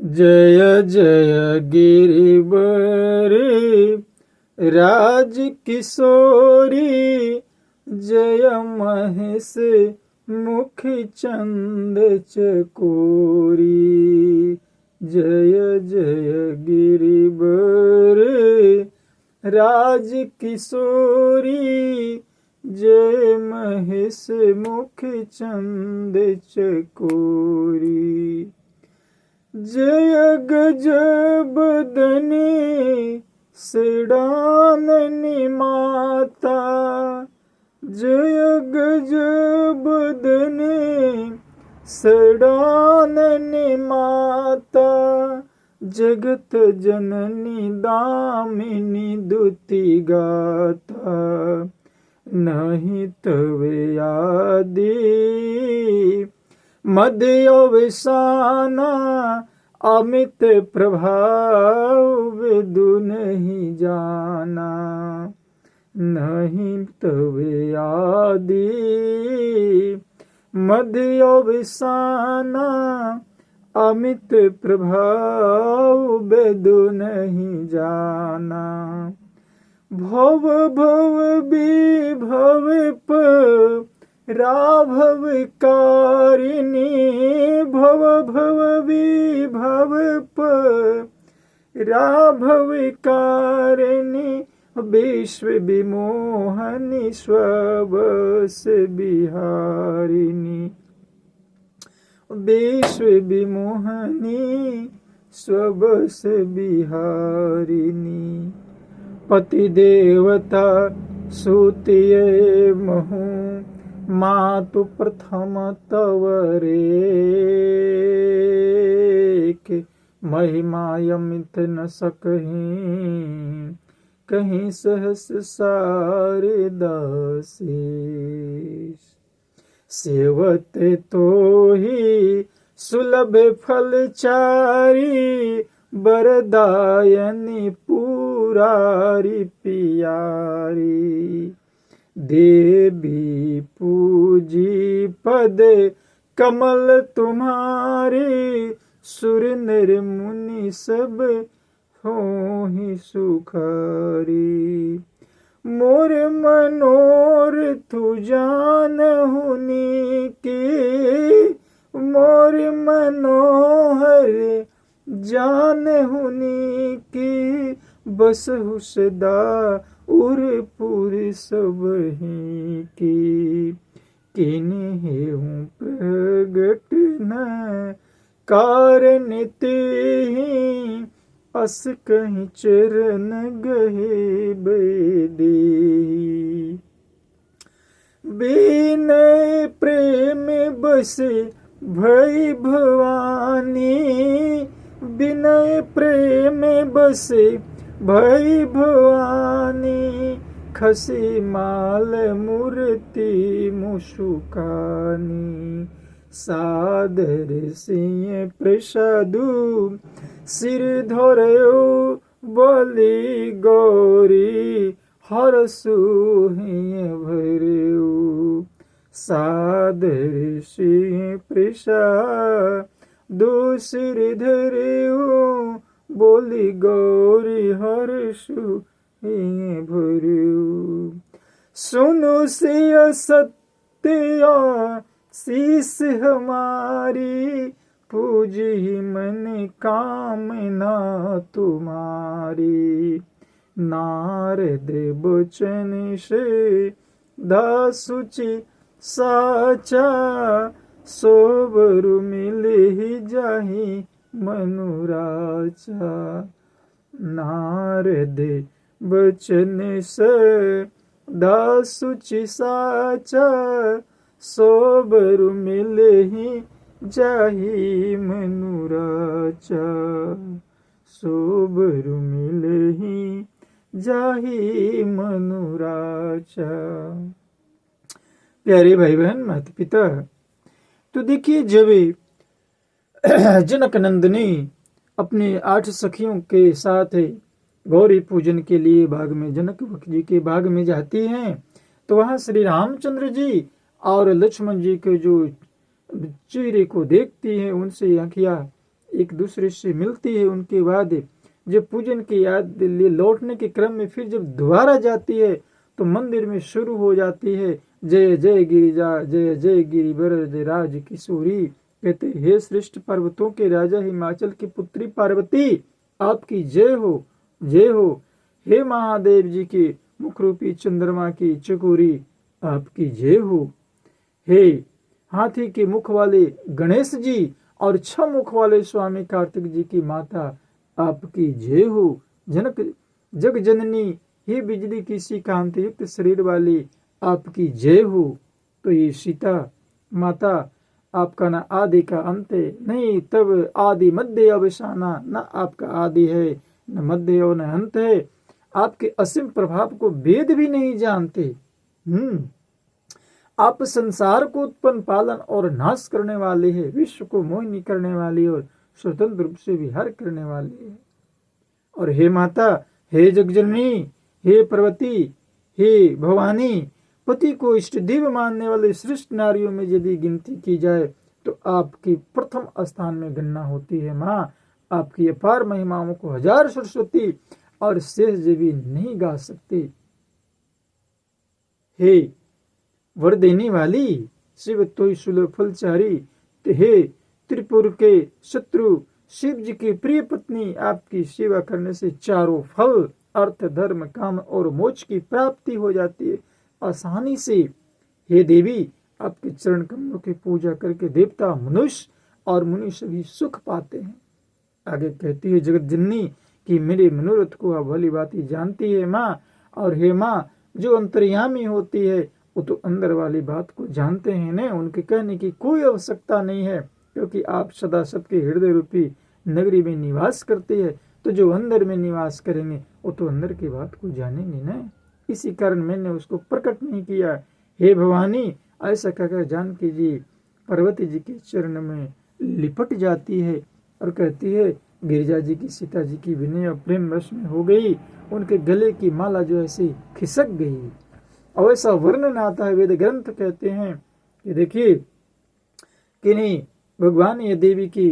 जय जय गिरिवरे राज किशोरी, जय महेश मुख चंद चकोरी। जय जय गिरिवरे राज किशोरी, जय महेश मुख चंद चकोरी। जय गजबदनी सिडाननी माता, जय गजबदनी सिडाननी माता, जगत जननी दामिनी दुति गाता। नहीं तवे आदि मध्य अवसाना, अमित प्रभाव वेदु नहीं जाना। नहीं तवे आदि मध्य अवसाना, अमित प्रभाव वेदु नहीं जाना। भव भव विभव राभव कारिणी, भव भव विभव राभव कारिणी, विश्व विमोहनी स्वबस बिहारिणी। विश्व विमोहनी स्वबस बिहारिणी। पति देवता सुतिये महु, मातु प्रथम तवरेक। महिमा अमित न सकहीं, कहीं सहस सारे दासेश। सेवते तो ही सुलभ फलचारी, बरदायनी पुरारी पियारी। देवी पूजी पद कमल तुम्हारी, सुर नर मुनि सब होहि सुखारी। मोर मनोरथ जानहुनि के, मोर मनोहर जानहुनि के, बसहु सदा उरपुर सबहि की। किन्हें प्रगट न कारण तेहि, अस कहीं चरण गहे बेदेहि। बिनय प्रेम बसे भई भवानी, बिनय प्रेम बसे भई भवानी। खसी माल मूर्ति मुशुकानी, सादर सिंह प्रसादु सिर धरयो बलि गौरी, हरसु हिय भरयो। सादर सिंह प्रसादु सिर धरयो, बोली गौरी हर्षु हिय भरयो। सुनु सिय सत्या शीस हमारी, पूजी मन कामना तुम्हारी। नारद बचन से दासुचि साचा, सोबरु मिले ही जाहि मनुराचा। नारद बचन से दासुचि साचा, सोबरु मिले ही जाहि मनुराचा। सोबरु मिले ही जाहि मनुराचा। प्यारे भाई बहन माता पिता, तो देखिए जब जनक नंदिनी अपने 8 सखियों के साथ गौरी पूजन के लिए बाग में, जनक जी के बाग में जाती हैं, तो वहां श्री रामचंद्र जी और लक्ष्मण जी के जो चेहरे को देखती हैं, उनसे आँखियाँ एक दूसरे से मिलती है, उनके बाद जब पूजन की याद लिए लौटने के क्रम में फिर जब दोबारा जाती है तो मंदिर में शुरू हो जाती है जय जय गिरिजा, जय जय गिरिवर, जय राज किशोरी। कहते हे श्रेष्ठ पर्वतों के राजा हिमाचल की पुत्री पार्वती, आपकी जय हो, जय हो। हे महादेव जी के मुख रूपी चंद्रमा की चकोरी, आपकी जय हो। हे हाथी के मुख वाले गणेश जी और 6 मुख वाले स्वामी कार्तिक जी की माता, आपकी जय हो। जनक जग जननी, हे बिजली की सी कांति युक्त शरीर वाली, आपकी जय हो। तो ये सीता माता, आपका ना आदि का अंत है, नहीं तब आदि मध्य अवसाना, न आपका आदि है न मध्य और न अंत है। आपके असीम प्रभाव को वेद भी नहीं जानते। आप संसार को उत्पन्न, पालन और नाश करने वाले हैं, विश्व को मोहिनी करने वाली और स्वतंत्र रूप से विहार करने वाली है। और हे माता, हे जगजननी, हे पार्वती, हे भवानी, पति को इष्ट देव मानने वाले श्रेष्ठ नारियों में यदि गिनती की जाए तो आपकी प्रथम स्थान में गणना होती है। माँ, आपकी अपार महिमाओं को हजार सरस्वती और शेष देवी नहीं गा सकते। हे वर देने वाली, शिव तोय सुलभ फलचारी, हे त्रिपुर के शत्रु शिव जी की प्रिय पत्नी, आपकी सेवा करने से चारों फल अर्थ धर्म काम और मोक्ष की प्राप्ति हो जाती है आसानी से। हे देवी, आपके चरण कमलों की पूजा करके देवता मनुष्य और मुनि सभी सुख पाते हैं। आगे कहती है जगत जननी कि मेरे मनोरथ को आप भली भांति जानती है माँ। और हे माँ, जो अंतर्यामी होती है वो तो अंदर वाली बात को जानते हैं न, उनके कहने की कोई आवश्यकता नहीं है, क्योंकि आप सदा सबके हृदय रूपी नगरी में निवास करते हैं। तो जो अंदर में निवास करेंगे वो तो अंदर की बात को जानेंगे न, इसी कारण मैंने उसको प्रकट नहीं किया। हे भवानी, ऐसा कहकर जानकी जी पार्वती जी के चरण में लिपट जाती है और कहती है, गिरिजा जी की सीता जी की विनय और प्रेम वश में हो गई, उनके गले की माला जो ऐसी खिसक गई। और ऐसा वर्णन आता है, वेद ग्रंथ कहते हैं कि देखिए कि नहीं, भगवान या देवी की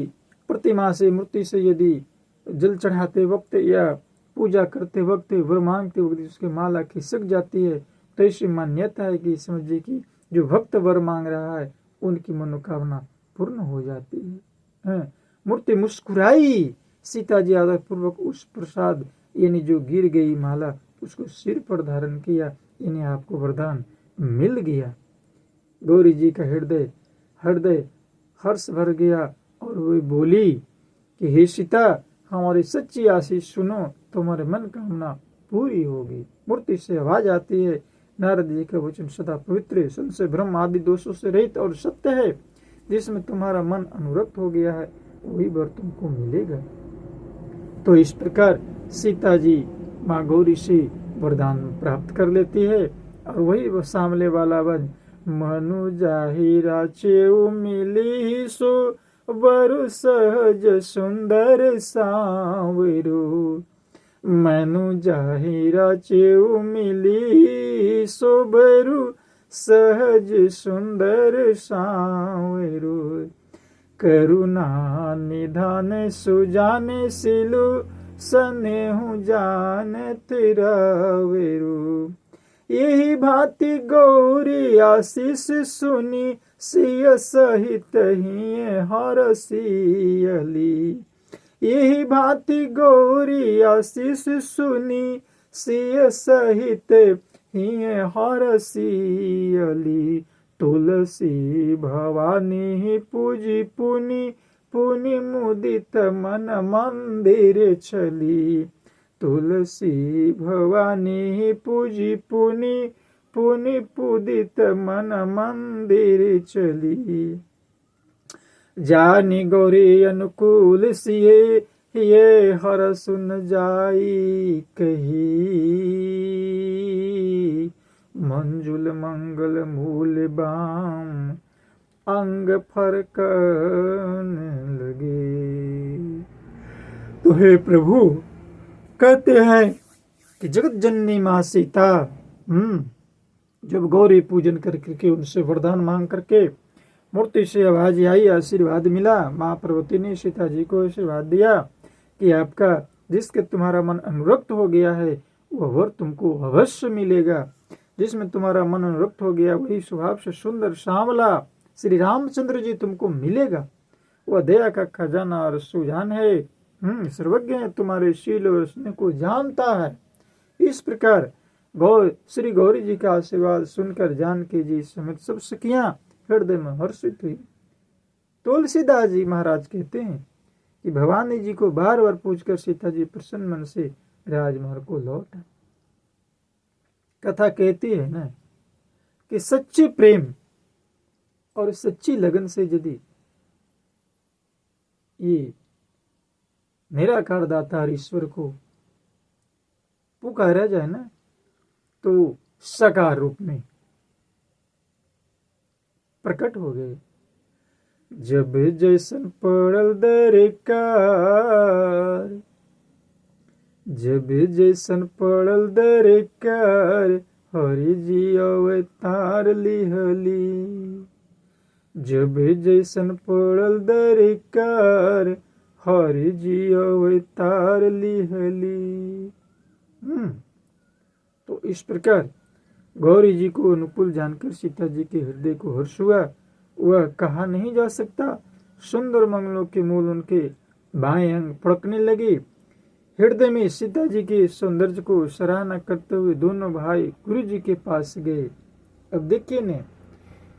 प्रतिमा से मूर्ति से यदि जल चढ़ाते वक्त या पूजा करते वक्त वर मांगते वक्त उसकी माला खिसक जाती है तो ऐसी मान्यता है कि समझिए कि जो भक्त वर मांग रहा है उनकी मनोकामना पूर्ण हो जाती है। मूर्ति मुस्कुराई, सीता जी आदर पूर्वक उस प्रसाद यानी जो गिर गई माला उसको सिर पर धारण किया, यानी आपको वरदान मिल गया। गौरी जी का हृदय हर्ष भर गया और वे बोली कि हे सीता, हमारी सच्ची आशीष सुनो, तुम्हारे मन कामना पूरी होगी। मूर्ति से आवाज आती है, नारद जी का वचन सदा पवित्र, संशय भ्रम आदि दोषों से रहित और सत्य है। जिसमें तुम्हारा मन अनुरक्त हो गया है वही वर तुमको मिलेगा। तो इस प्रकार सीता जी माँ गौरी से वरदान प्राप्त कर लेती है और वही वो सामने वाला वन, मनु जाहिरा चेऊ मिली सो बरु सहज सुंदर सांवरू, मनु जाहिरा चेऊ मिली सो बरु सहज सुंदर सांवरू, करुणा निधान सुजाने सिलु सनेहु जान तिरावेरु, यही भांति गौरी आशीष सुनी सिय सहित ही हरसियली, यही भांति गौरी आशीष सुनी सिय सहित ही हरसियली, तुलसी भवानी पूजी पुनि पुनि मुदित मन मंदिर चली, तुलसी भवानी पूजी पुनि पुनि पुदित मन मंदिर चली, जानी गौरी अनुकूल सिए ये हर सुन जाई कही, मंजुल मंगल मूल बाम अंग फरकन लगे। तो हे प्रभु, कहते हैं कि जगत जननी माँ सीता जब गौरी पूजन करके उनसे वरदान मांग करके मूर्ति से आवाज आई, आशीर्वाद मिला। माँ पार्वती ने सीता जी को आशीर्वाद दिया कि आपका जिसके तुम्हारा मन अनुरक्त हो गया है वह वर तुमको अवश्य मिलेगा। जिसमें तुम्हारा मन अनुरक्त हो गया वही स्वभाव से सुंदर सांवला श्री रामचंद्र जी तुमको मिलेगा। वह दया का खजाना और सुजान है, सर्वज्ञ है, तुम्हारे शील और स्नेह को जानता है। इस प्रकार श्री गौरी जी का आशीर्वाद सुनकर जानकी जी समेत सब सखियां हृदय में हर्षित हुई। तुलसीदास जी महाराज कहते हैं कि भवानी जी को बार बार पूछकर सीता जी प्रसन्न मन से राजमहल को लौट। कथा कहती है ना कि सच्चे प्रेम और सच्ची लगन से यदि ये निराकार दातार ईश्वर को पुकारा जाए ना तो साकार रूप में प्रकट हो गए। जब जैसन पड़ल दरकार, जब जैसन पड़ल दरकार, हरि जी अवतार लिहली। जब जैसन पड़ल दरकार, हरि जी अवतार लिहली। तो इस प्रकार गौरी जी को अनुकूल जानकर सीता जी के हृदय को हर्ष हुआ। वह कहा नहीं जा सकता। सुंदर मंगलों के मूल उनके बाएं अंग फड़कने लगे। हृदय में सीता जी के सौंदर्य को सराहना करते हुए दोनों भाई गुरु जी के पास गए। अब देखिए ने,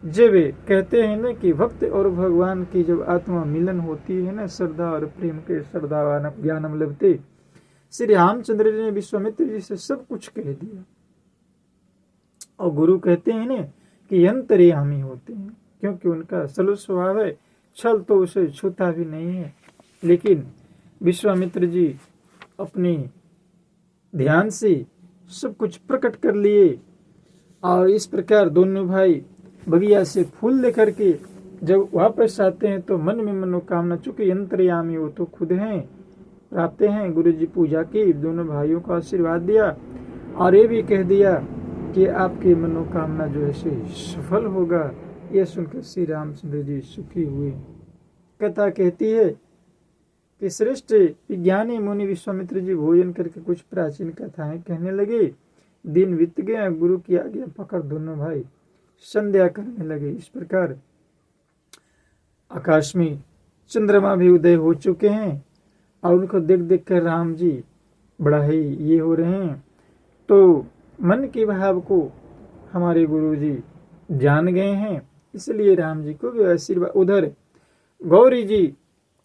जब कहते हैं ना कि भक्त और भगवान की जब आत्मा मिलन होती है ना, श्रद्धा और प्रेम के श्रद्धा ज्ञानम लभते। श्री रामचंद्र जी ने विश्वामित्र जी से सब कुछ कह दिया। और गुरु कहते हैं ना कि अंतर्यामी होते हैं, क्योंकि उनका सरल स्वभाव है, छल तो उसे छूता भी नहीं है। लेकिन विश्वामित्र जी अपने ध्यान से सब कुछ प्रकट कर लिए। और इस प्रकार दोनों भाई बगिया से फूल लेकर के जब वापस आते हैं तो मन में मनोकामना, चूंकि अंतर्यामी वो तो खुद हैं, प्राप्त हैं। गुरु जी पूजा की, दोनों भाइयों को आशीर्वाद दिया और ये भी कह दिया कि आपकी मनोकामना जो है सफल होगा। यह सुनकर श्री रामचंद्र जी सुखी हुए। कथा कहती है कि श्रेष्ठ विज्ञानी मुनि विश्वामित्र जी भोजन करके कुछ प्राचीन कथाएं कहने लगे। दिन बीत गया, गुरु की आज्ञा पकड़ दोनों भाई संध्या करने लगे। इस प्रकार आकाश में चंद्रमा भी उदय हो चुके हैं और उनको देख देख कर राम जी बड़ा ही ये हो रहे हैं। तो मन के भाव को हमारे गुरु जी जान गए हैं, इसलिए राम जी को भी आशीर्वाद, उधर गौरी जी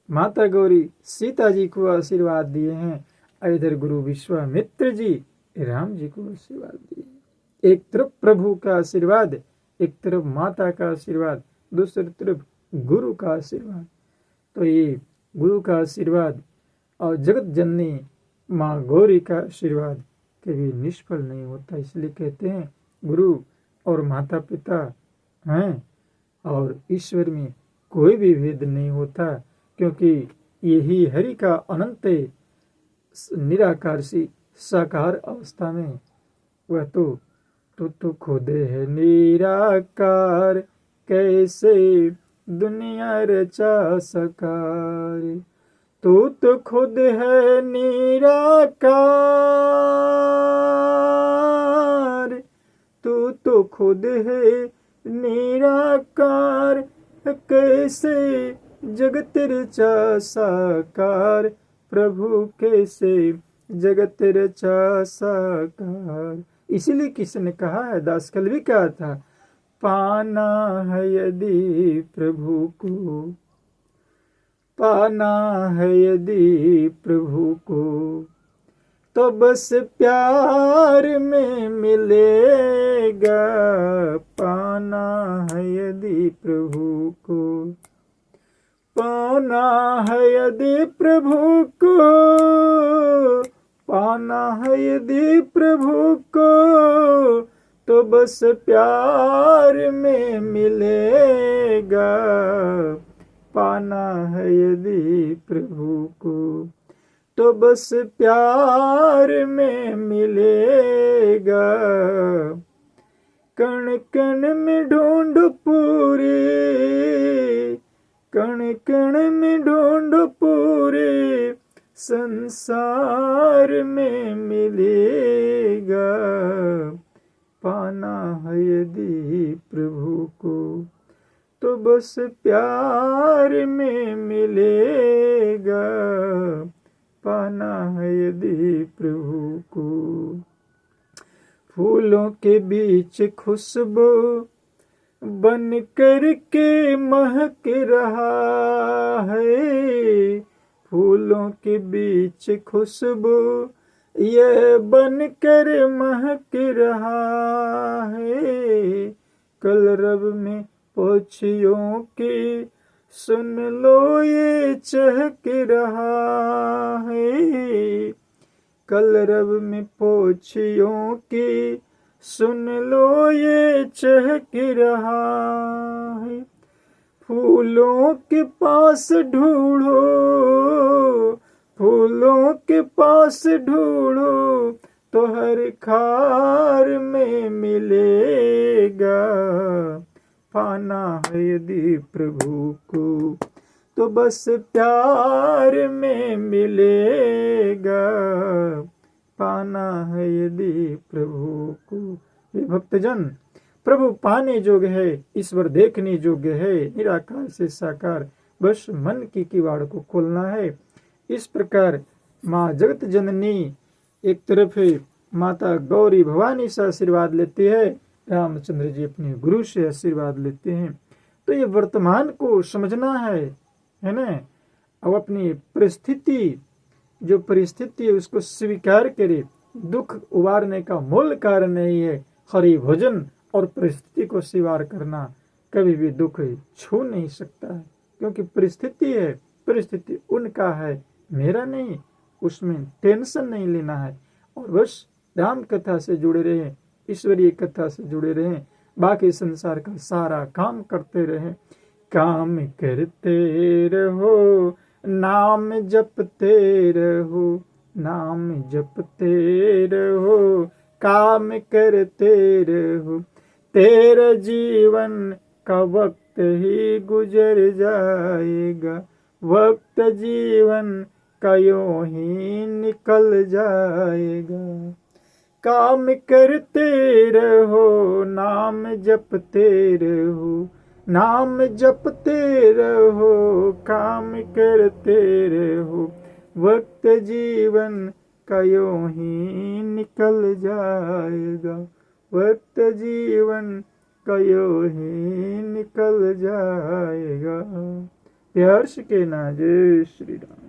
माता गौरी सीता जी को आशीर्वाद दिए हैं, इधर गुरु विश्वामित्र जी राम जी को आशीर्वाद दिए। एक तरफ प्रभु का आशीर्वाद, एक तरफ माता का आशीर्वाद, दूसरी तरफ गुरु का आशीर्वाद। तो ये गुरु का आशीर्वाद और जगत जननी माँ गौरी का आशीर्वाद कभी निष्फल नहीं होता। इसलिए कहते हैं गुरु और माता पिता हैं और ईश्वर में कोई भी भेद नहीं होता, क्योंकि यही हरि का अनंत निराकार सी साकार अवस्था में वह तो खुद है निराकार, कैसे दुनिया रचा सकार। तू तो खुद है निराकार, तू तो खुद है निराकार, कैसे जगत रचा साकार। प्रभु कैसे जगत रचा साकार। इसीलिए किसने कहा है, दासकल भी कहा था, पाना है यदि प्रभु को, पाना है यदि प्रभु को, तो बस प्यार में मिलेगा। पाना है यदि प्रभु को, पाना है यदि प्रभु को, पाना है यदि प्रभु को, तो बस प्यार में मिलेगा। पाना है यदि प्रभु को, तो बस प्यार में मिलेगा। कण कण में ढूंढो पूरे, कण कण में ढूंढो पूरे संसार में मिलेगा। पाना है यदि प्रभु को तो बस प्यार में मिलेगा। पाना है यदि प्रभु को। फूलों के बीच खुशबू बन कर के महक रहा है। फूलों के बीच खुशबू ये बन कर महक रहा है। कलरव में पोछियों की सुन लो ये चहक रहा है। कलरव में पोछियों की सुन लो ये चहक रहा है। फूलों के पास ढूंढो, फूलों के पास ढूंढो तो हर खार में मिलेगा। पाना है यदि प्रभु को तो बस प्यार में मिलेगा। पाना है यदि प्रभु को। ये भक्तजन, प्रभु पाने योग्य है, ईश्वर देखने योग्य है। निराकार से साकार, बस मन की किवाड़ को खोलना है। इस प्रकार माँ जगत जननी एक तरफ है, माता गौरी भवानी से आशीर्वाद लेती है, रामचंद्र जी अपने गुरु से आशीर्वाद लेते हैं। तो ये वर्तमान को समझना है ना। अब अपनी परिस्थिति, जो परिस्थिति है उसको स्वीकार करे। दुख उबारने का मूल कारण नहीं है हरि भोजन और परिस्थिति को स्वीकार करना। कभी भी दुख छू नहीं सकता है, क्योंकि परिस्थिति है, परिस्थिति उनका है, मेरा नहीं। उसमें टेंशन नहीं लेना है और बस राम कथा से जुड़े रहें, ईश्वरीय कथा से जुड़े रहें, बाकी संसार का सारा काम करते रहें। काम करते रहो, नाम जपते रहो, नाम जपते रहो, काम करते रहो। तेरा जीवन का वक्त ही गुजर जाएगा, वक्त जीवन का यूं ही निकल जाएगा। काम करते रहो, नाम जपते रहो, नाम जपते रहो, काम करते रहो, वक्त जीवन का यूं ही निकल जाएगा, वक्त जीवन का यूं ही निकल जाएगा। प्यार से कहना जय श्री राम।